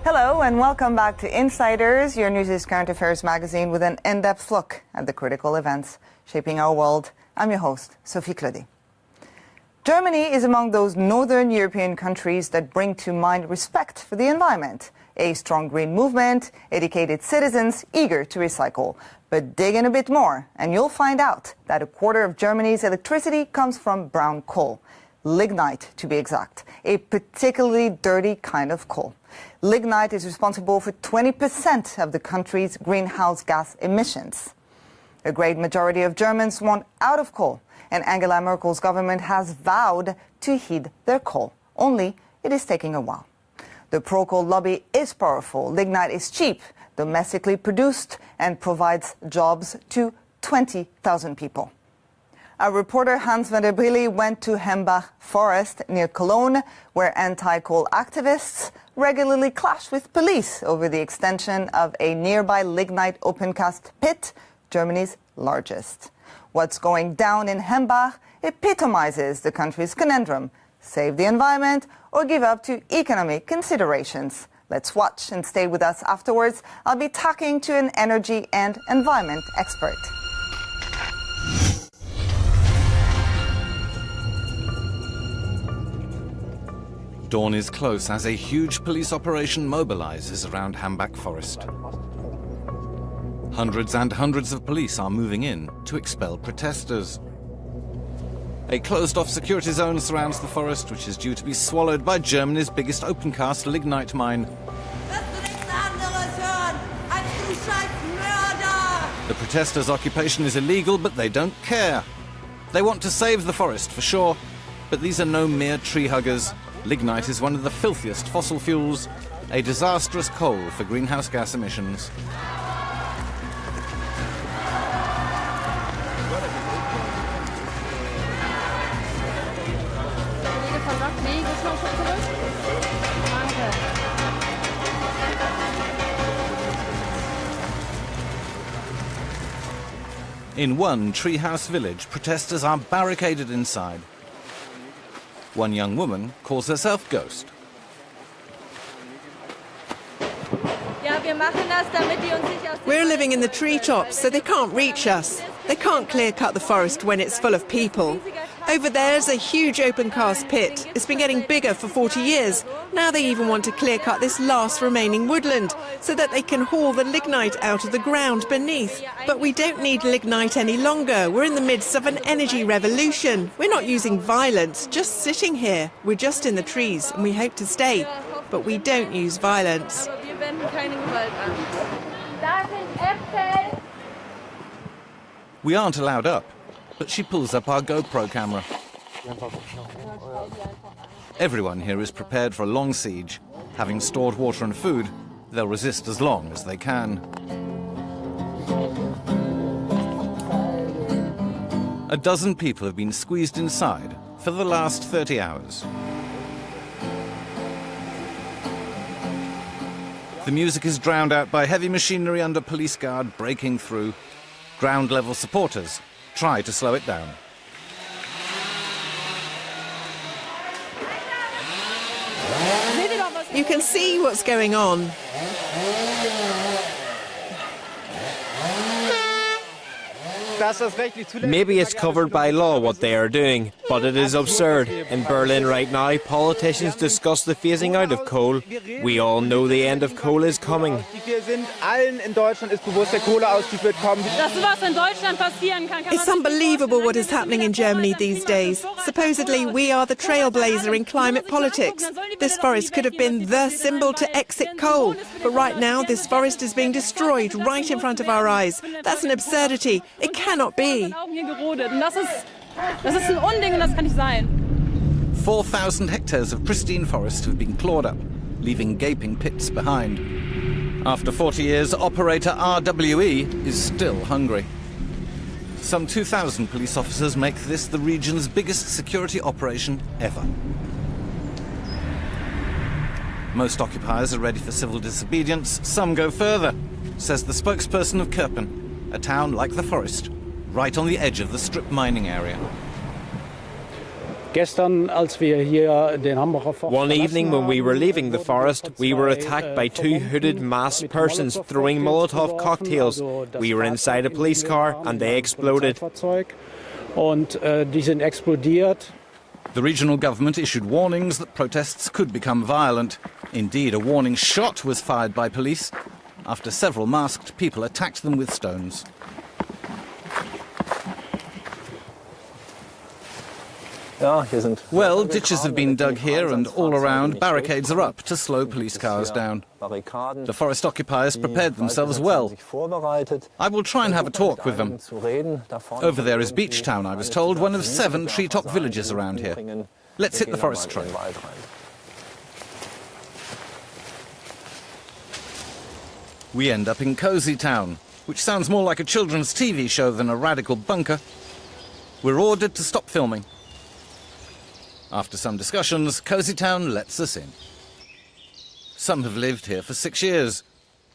Hello and welcome back to Insiders, your News's current affairs magazine with an in-depth look at the critical events shaping our world. I'm your host, Sophie Claudy. Germany is among those northern European countries that bring to mind respect for the environment, a strong green movement, educated citizens eager to recycle. But dig in a bit more and you'll find out that a quarter of Germany's electricity comes from brown coal. Lignite, to be exact, a particularly dirty kind of coal. Lignite is responsible for 20% of the country's greenhouse gas emissions. A great majority of Germans want out of coal, and Angela Merkel's government has vowed to heed their call. Only it is taking a while. The pro-coal lobby is powerful. Lignite is cheap, domestically produced, and provides jobs to 20,000 people. Our reporter Hans van der Brilli went to Hambach forest near Cologne, where anti-coal activists regularly clash with police over the extension of a nearby lignite open-cast pit, Germany's largest. What's going down in Hambach epitomizes the country's conundrum: save the environment or give up to economic considerations. Let's watch and stay with us afterwards. I'll be talking to an energy and environment expert. Dawn is close as a huge police operation mobilizes around Hambach forest. Hundreds and hundreds of police are moving in to expel protesters. A closed-off security zone surrounds the forest, which is due to be swallowed by Germany's biggest open-cast lignite mine. The protesters' occupation is illegal, but they don't care. They want to save the forest for sure, but these are no mere tree huggers. Lignite is one of the filthiest fossil fuels, a disastrous coal for greenhouse gas emissions. In one treehouse village, protesters are barricaded inside. One young woman calls herself Ghost. We're living in the treetops, so they can't reach us. They can't clear-cut the forest when it's full of people. Over there's a huge open-cast pit. It's been getting bigger for 40 years. Now they even want to clear-cut this last remaining woodland so that they can haul the lignite out of the ground beneath. But we don't need lignite any longer. We're in the midst of an energy revolution. We're not using violence, just sitting here. We're just in the trees, and we hope to stay. But we don't use violence. We aren't allowed up, but she pulls up our GoPro camera. Everyone here is prepared for a long siege. Having stored water and food, they'll resist as long as they can. A dozen people have been squeezed inside for the last 30 hours. The music is drowned out by heavy machinery under police guard breaking through. Ground-level supporters try to slow it down. You can see what's going on. Maybe it's covered by law what they are doing, but it is absurd. In Berlin right now, politicians discuss the phasing out of coal. We all know the end of coal is coming. It's unbelievable what is happening in Germany these days. Supposedly, we are the trailblazer in climate politics. This forest could have been the symbol to exit coal. But right now, this forest is being destroyed right in front of our eyes. That's an absurdity. It cannot be. 4,000 hectares of pristine forest have been clawed up, leaving gaping pits behind. After 40 years, operator RWE is still hungry. Some 2,000 police officers make this the region's biggest security operation ever. Most occupiers are ready for civil disobedience. Some go further, says the spokesperson of Köppen, a town like the forest, right on the edge of the strip mining area. One evening when we were leaving the forest, we were attacked by two hooded masked persons throwing Molotov cocktails. We were inside a police car and they exploded. The regional government issued warnings that protests could become violent. Indeed, a warning shot was fired by police after several masked people attacked them with stones. Well, ditches have been dug here and all around barricades are up to slow police cars down. The forest occupiers prepared themselves well. I will try and have a talk with them. Over there is Beachtown, I was told, one of 7 treetop villages around here. Let's hit the forest trail. We end up in Cozy Town, which sounds more like a children's TV show than a radical bunker. We're ordered to stop filming. After some discussions, Cozy Town lets us in. Some have lived here for 6 years,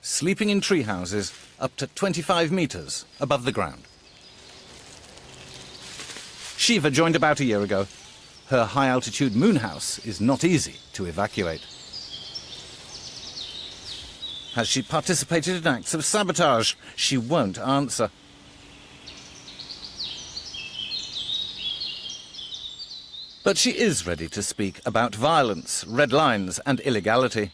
sleeping in tree houses up to 25 metres above the ground. Shiva joined about a year ago. Her high-altitude moon house is not easy to evacuate. Has she participated in acts of sabotage? She won't answer. But she is ready to speak about violence, red lines and illegality,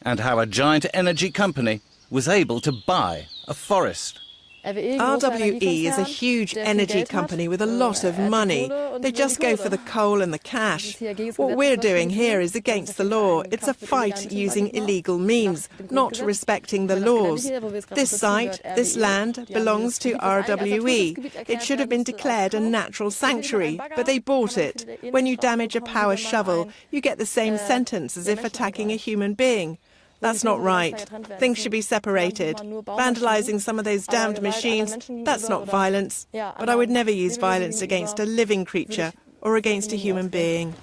and how a giant energy company was able to buy a forest. RWE is a huge energy company with a lot of money. They just go for the coal and the cash. What we're doing here is against the law. It's a fight using illegal means, not respecting the laws. This site, this land, belongs to RWE. It should have been declared a natural sanctuary, but they bought it. When you damage a power shovel, you get the same sentence as if attacking a human being. That's not right. Things should be separated. Vandalising some of those damned machines, that's not violence. But I would never use violence against a living creature or against a human being.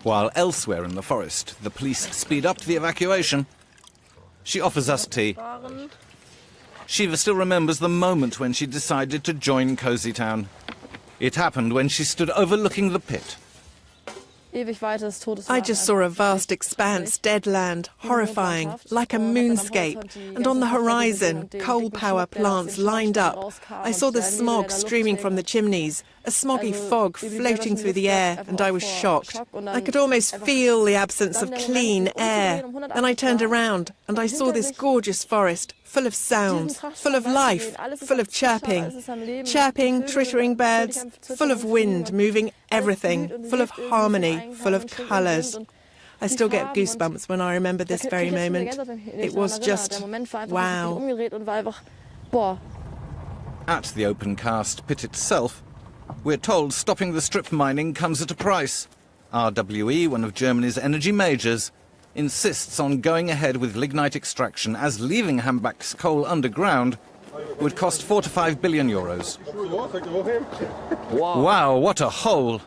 While elsewhere in the forest, the police speed up the evacuation. She offers us tea. Shiva still remembers the moment when she decided to join Cozy Town. It happened when she stood overlooking the pit. I just saw a vast expanse, dead land, horrifying, like a moonscape. And on the horizon, coal power plants lined up. I saw the smog streaming from the chimneys, a smoggy fog floating through the air, and I was shocked. I could almost feel the absence of clean air. Then I turned around, and I saw this gorgeous forest, full of sounds, full of life, full of chirping. Chirping, twittering birds, full of wind, moving everything, full of harmony, full of colours. I still get goosebumps when I remember this very moment. It was just wow. At the open-cast pit itself, we're told stopping the strip mining comes at a price. RWE, one of Germany's energy majors, insists on going ahead with lignite extraction, as leaving Hambach's coal underground would cost 4 to 5 billion euros. Wow, what a hole!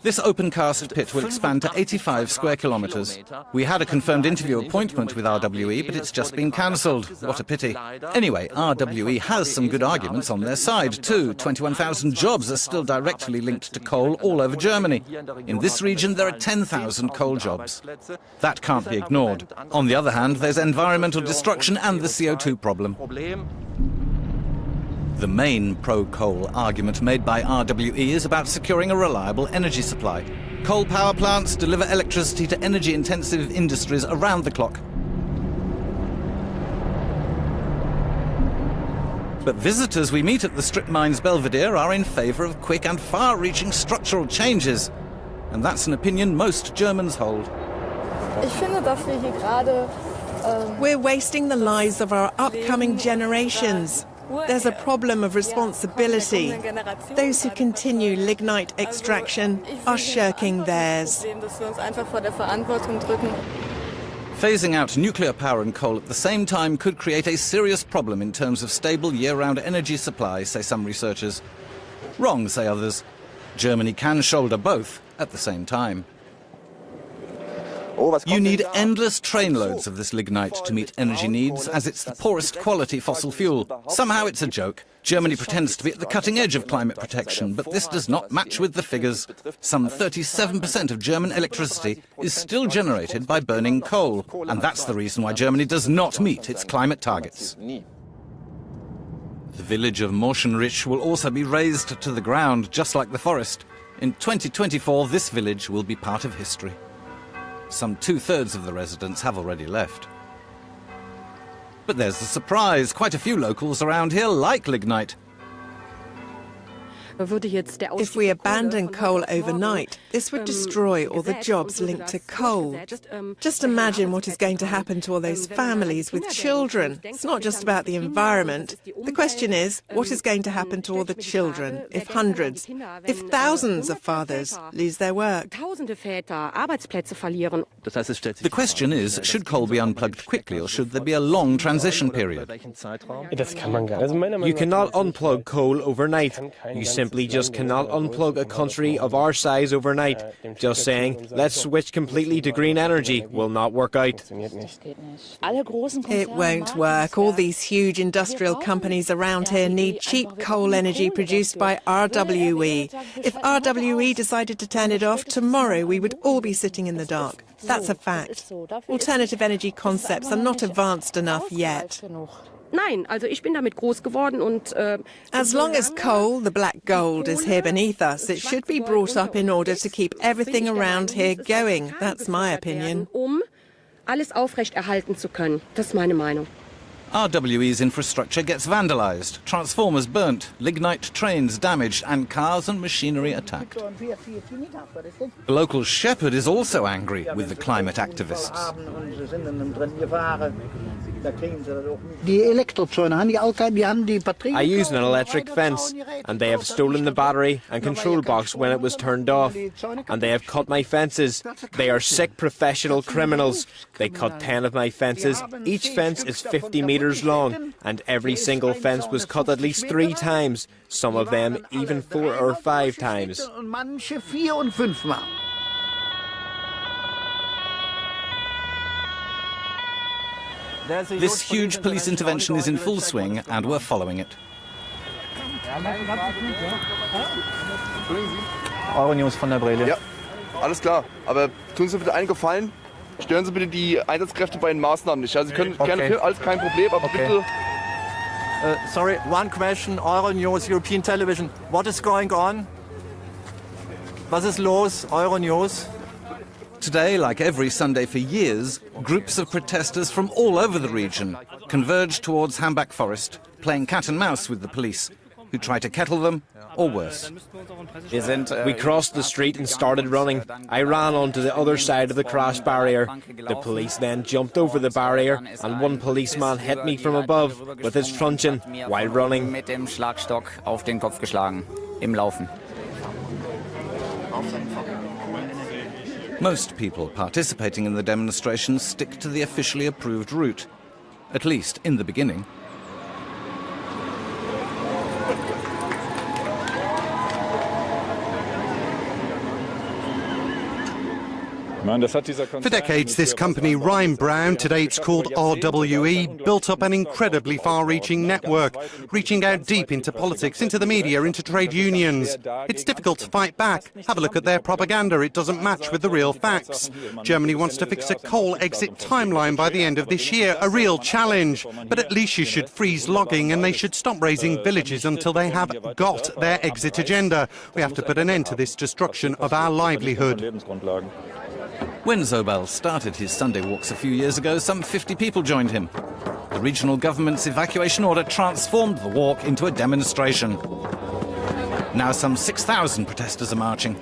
This open-cast pit will expand to 85 square kilometres. We had a confirmed interview appointment with RWE, but it's just been cancelled. What a pity. Anyway, RWE has some good arguments on their side, too. 21,000 jobs are still directly linked to coal all over Germany. In this region, there are 10,000 coal jobs. That can't be ignored. On the other hand, there's environmental destruction and the CO2 problem. The main pro-coal argument made by RWE is about securing a reliable energy supply. Coal power plants deliver electricity to energy-intensive industries around the clock. But visitors we meet at the strip mine's Belvedere are in favour of quick and far-reaching structural changes. And that's an opinion most Germans hold. We're wasting the lives of our upcoming generations. There's a problem of responsibility. Those who continue lignite extraction are shirking theirs. Phasing out nuclear power and coal at the same time could create a serious problem in terms of stable year-round energy supply, say some researchers. Wrong, say others. Germany can shoulder both at the same time. You need endless trainloads of this lignite to meet energy needs, as it's the poorest quality fossil fuel. Somehow it's a joke. Germany pretends to be at the cutting edge of climate protection, but this does not match with the figures. Some 37% of German electricity is still generated by burning coal, and that's the reason why Germany does not meet its climate targets. The village of Morschenrich will also be razed to the ground, just like the forest. In 2024, this village will be part of history. Some 2/3 of the residents have already left. But there's a surprise. Quite a few locals around here like lignite. If we abandon coal overnight, this would destroy all the jobs linked to coal. Just imagine what is going to happen to all those families with children. It's not just about the environment. The question is, what is going to happen to all the children if hundreds, if thousands of fathers lose their work? The question is, should coal be unplugged quickly or should there be a long transition period? You cannot unplug coal overnight. You simply just cannot unplug a country of our size overnight. Just saying, let's switch completely to green energy will not work out. It won't work. All these huge industrial companies around here need cheap coal energy produced by RWE. If RWE decided to turn it off, tomorrow we would all be sitting in the dark. That's a fact. Alternative energy concepts are not advanced enough yet. As long as coal, the black gold, is here beneath us, it should be brought up in order to keep everything around here going. That's my opinion. RWE's infrastructure gets vandalised, transformers burnt, lignite trains damaged, and cars and machinery attacked. The local shepherd is also angry with the climate activists. I used an electric fence, and they have stolen the battery and control box when it was turned off. And they have cut my fences. They are sick professional criminals. They cut 10 of my fences. Each fence is 50 metres long, and every single fence was cut at least 3 times, some of them even 4 or 5 times. This huge police intervention is in full swing, and we're following it. Euronews von der Brille. Ja, alles klar. Aber tun Sie bitte einen Gefallen. Stören Sie bitte die Einsatzkräfte bei den Maßnahmen nicht. Ja, Sie können gerne filmen, alles kein Problem, aber bitte... Sorry, one question, Euronews, European television. What is going on? Was ist los, Euronews? Today, like every Sunday for years, groups of protesters from all over the region converge towards Hambach forest, playing cat and mouse with the police, who try to kettle them, or worse. We crossed the street and started running. I ran onto the other side of the crash barrier. The police then jumped over the barrier, and one policeman hit me from above with his truncheon while running. Most people participating in the demonstrations stick to the officially approved route, at least in the beginning. For decades, this company, Rhyme Brown, today it's called RWE, built up an incredibly far-reaching network, reaching out deep into politics, into the media, into trade unions. It's difficult to fight back. Have a look at their propaganda. It doesn't match with the real facts. Germany wants to fix a coal exit timeline by the end of this year, a real challenge. But at least you should freeze logging, and they should stop razing villages until they have got their exit agenda. We have to put an end to this destruction of our livelihood. When Zobel started his Sunday walks a few years ago, some 50 people joined him. The regional government's evacuation order transformed the walk into a demonstration. Now some 6,000 protesters are marching.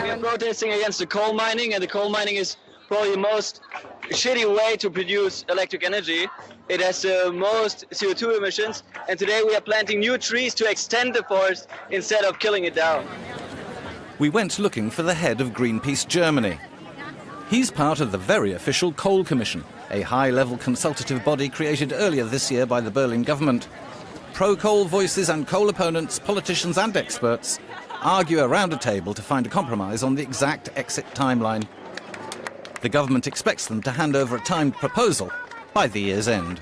We are protesting against the coal mining, and the coal mining is probably the most shitty way to produce electric energy. It has the most CO2 emissions, and today we are planting new trees to extend the forest instead of killing it down. We went looking for the head of Greenpeace Germany. He's part of the very official Coal Commission, a high-level consultative body created earlier this year by the Berlin government. Pro-coal voices and coal opponents, politicians and experts argue around a table to find a compromise on the exact exit timeline. The government expects them to hand over a timed proposal by the year's end.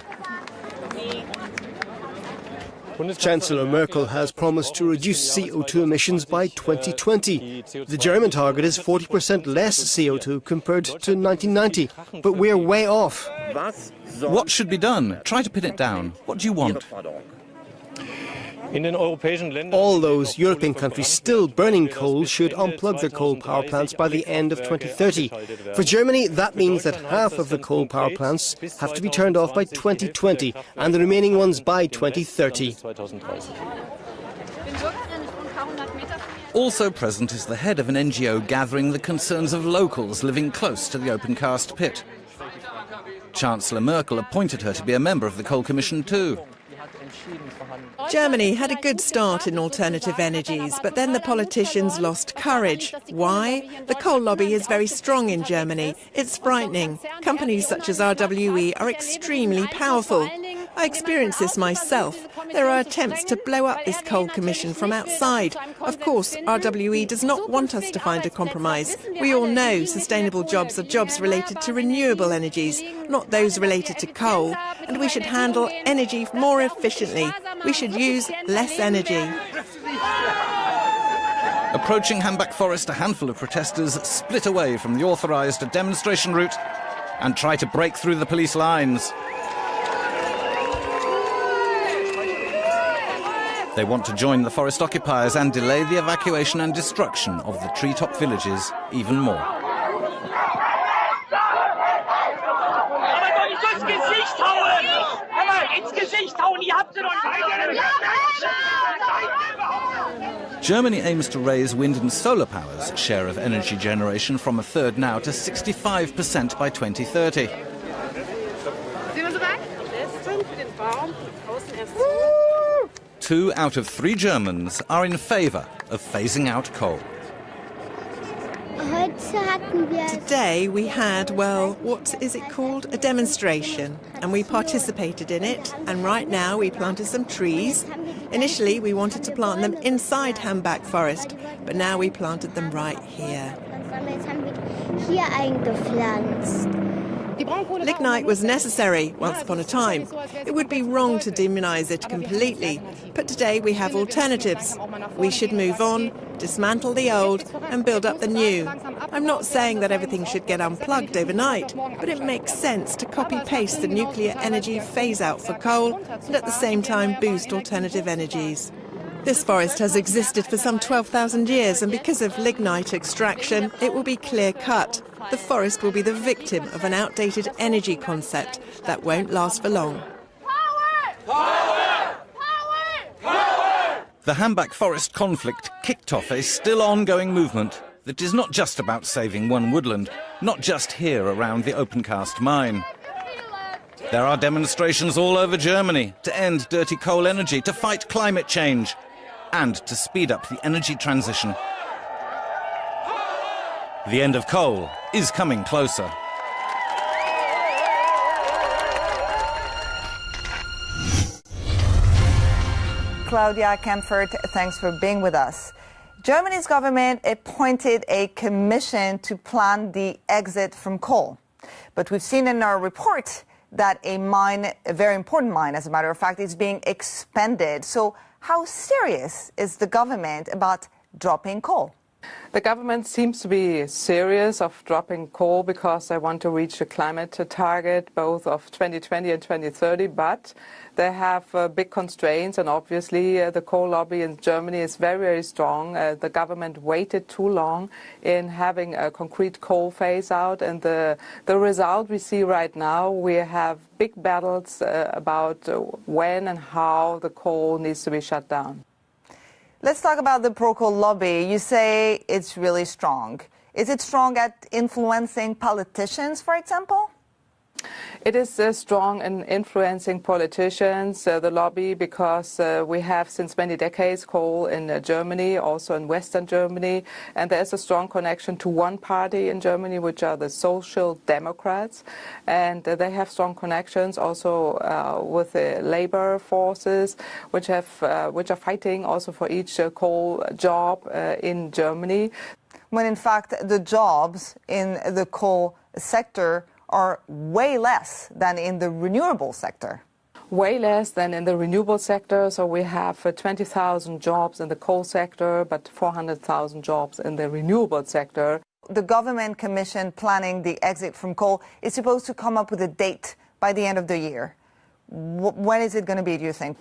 Chancellor Merkel has promised to reduce CO2 emissions by 2020. The German target is 40% less CO2 compared to 1990, but we're way off. What should be done? Try to pin it down. What do you want? All those European countries still burning coal should unplug their coal power plants by the end of 2030. For Germany, that means that half of the coal power plants have to be turned off by 2020 and the remaining ones by 2030. Also present is the head of an NGO gathering the concerns of locals living close to the open-cast pit. Chancellor Merkel appointed her to be a member of the Coal Commission too. Germany had a good start in alternative energies, but then the politicians lost courage. Why? The coal lobby is very strong in Germany. It's frightening. Companies such as RWE are extremely powerful. I experienced this myself. There are attempts to blow up this coal commission from outside. Of course, RWE does not want us to find a compromise. We all know sustainable jobs are jobs related to renewable energies, not those related to coal. And we should handle energy more efficiently. We should use less energy. Approaching Hambach forest, a handful of protesters split away from the authorised demonstration route and try to break through the police lines. They want to join the forest occupiers and delay the evacuation and destruction of the treetop villages even more. Germany aims to raise wind and solar power's share of energy generation from a third now to 65% by 2030. 2 out of 3 Germans are in favour of phasing out coal. Today we had, well, what is it called? A demonstration. And we participated in it. And right now we planted some trees. Initially we wanted to plant them inside Hambach forest, but now we planted them right here. Lignite was necessary once upon a time. It would be wrong to demonize it completely, but today we have alternatives. We should move on, dismantle the old and build up the new. I'm not saying that everything should get unplugged overnight, but it makes sense to copy-paste the nuclear energy phase-out for coal and at the same time boost alternative energies. This forest has existed for some 12,000 years, and because of lignite extraction, it will be clear-cut. The forest will be the victim of an outdated energy concept that won't last for long. The Hambach forest conflict kicked off a still ongoing movement that is not just about saving one woodland, not just here around the open-cast mine. There are demonstrations all over Germany to end dirty coal energy, to fight climate change, and to speed up the energy transition. The end of coal is coming closer. Claudia Kempfert, thanks for being with us. Germany's government appointed a commission to plan the exit from coal. But we've seen in our report that a mine, a very important mine, as a matter of fact, is being expanded. So how serious is the government about dropping coal? The government seems to be serious of dropping coal because they want to reach a climate target both of 2020 and 2030, but they have big constraints, and obviously the coal lobby in Germany is very, very strong. The government waited too long in having a concrete coal phase out, and the result we see right now, we have big battles about when and how the coal needs to be shut down. Let's talk about the pro-coal lobby. You say it's really strong. Is it strong at influencing politicians, for example? It is strong in influencing politicians, the lobby, because we have since many decades coal in Germany, also in Western Germany, and there is a strong connection to one party in Germany, which are the Social Democrats, and they have strong connections also with the labor forces, which are fighting also for each coal job in Germany. When in fact the jobs in the coal sector are way less than in the renewable sector. Way less than in the renewable sector. So we have 20,000 jobs in the coal sector, but 400,000 jobs in the renewable sector. The government commission planning the exit from coal is supposed to come up with a date by the end of the year. When is it going to be, do you think?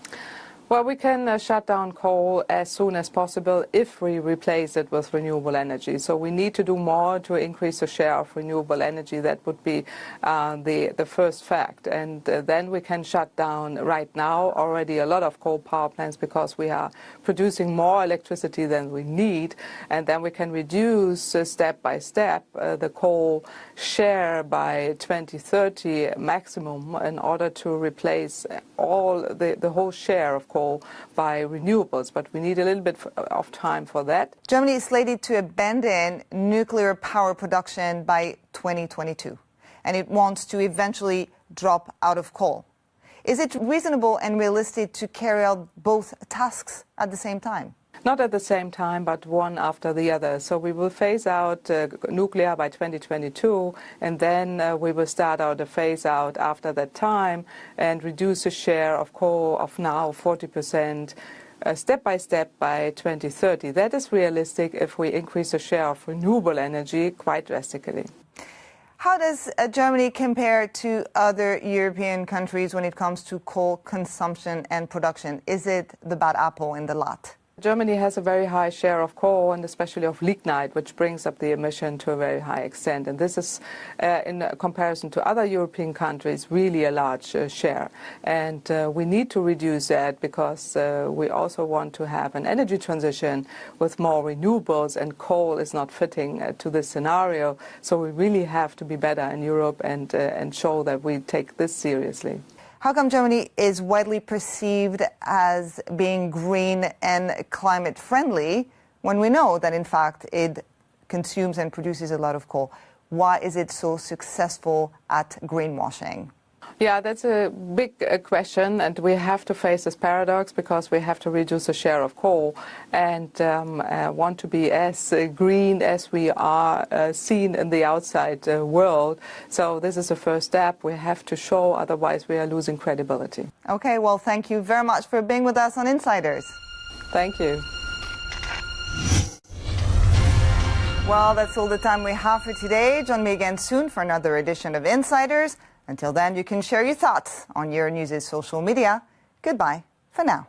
Well, we can shut down coal as soon as possible if we replace it with renewable energy. So we need to do more to increase the share of renewable energy. That would be the first fact. And then we can shut down right now already a lot of coal power plants because we are producing more electricity than we need. And then we can reduce step by step the coal share by 2030 maximum in order to replace all the whole share of coal by renewables, but we need a little bit of time for that. Germany is slated to abandon nuclear power production by 2022, and it wants to eventually drop out of coal. Is it reasonable and realistic to carry out both tasks at the same time? Not at the same time, but one after the other. So we will phase out nuclear by 2022, and then we will start out a phase out after that time and reduce the share of coal of now 40% step by step by 2030. That is realistic if we increase the share of renewable energy quite drastically. How does Germany compare to other European countries when it comes to coal consumption and production? Is it the bad apple in the lot? Germany has a very high share of coal and especially of lignite, which brings up the emission to a very high extent. And this is, in comparison to other European countries, really a large share. And we need to reduce that because we also want to have an energy transition with more renewables, and coal is not fitting to this scenario. So we really have to be better in Europe and show that we take this seriously. How come Germany is widely perceived as being green and climate friendly when we know that in fact it consumes and produces a lot of coal? Why is it so successful at greenwashing? Yeah, that's a big question, and we have to face this paradox because we have to reduce the share of coal and want to be as green as we are seen in the outside world. So this is the first step. We have to show, otherwise we are losing credibility. Okay, well, thank you very much for being with us on Insiders. Thank you. Well, that's all the time we have for today. Join me again soon for another edition of Insiders. Until then, you can share your thoughts on Euronews' social media. Goodbye for now.